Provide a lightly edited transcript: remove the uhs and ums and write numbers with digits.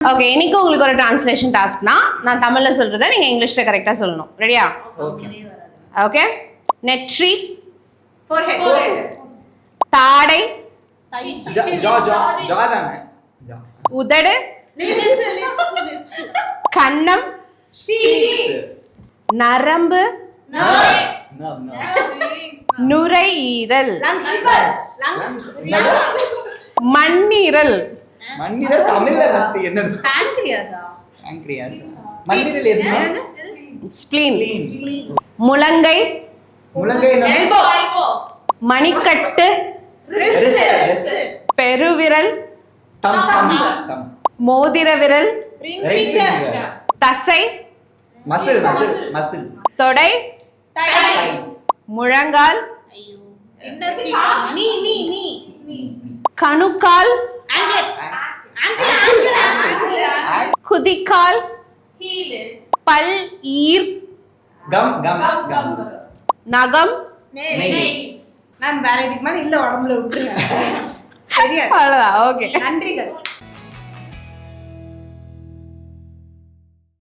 Okay, இன்னைக்கு உங்களுக்கு ஒரு டிரான்ஸ்லேஷன் டாஸ்க்னா நான் தமிழ்ல சொல்றதை நீங்க இங்கிலீஷ்ல கரெக்டா சொல்லணும். ரெடியா? ஓகே. ஓகே. நெற்றி, forehead, தாடை, jaw, உதடு, lips, கன்னம், cheeks, நரம்பு, nerves, நுரையீரல், மண்ணீரல், மண்ணீரல் தமிழ்ல ஃபர்ஸ்ட் என்னது? pancreas, pancreas. மண்ணீரல் எது? ஸ்ப்ளீன், முழங்கை, முழங்கை elbow, மணிக்கட்டு, wrist, பெருவிரல், thumb, மோதிர விரல், ring Ring finger, finger. தசை, muscle, தொடை, thighs, முழங்கால், inner finger, knee, கணுக்கால், ankle, குதிக்கால், heel, பல், ஈர், gum, நகம். nails. மேம் வேற இதுக்கு மேல இல்ல உடம்புல விட்டுருங்க சரியா அவ்வளவுதான். ஓகே. நன்றிகள்.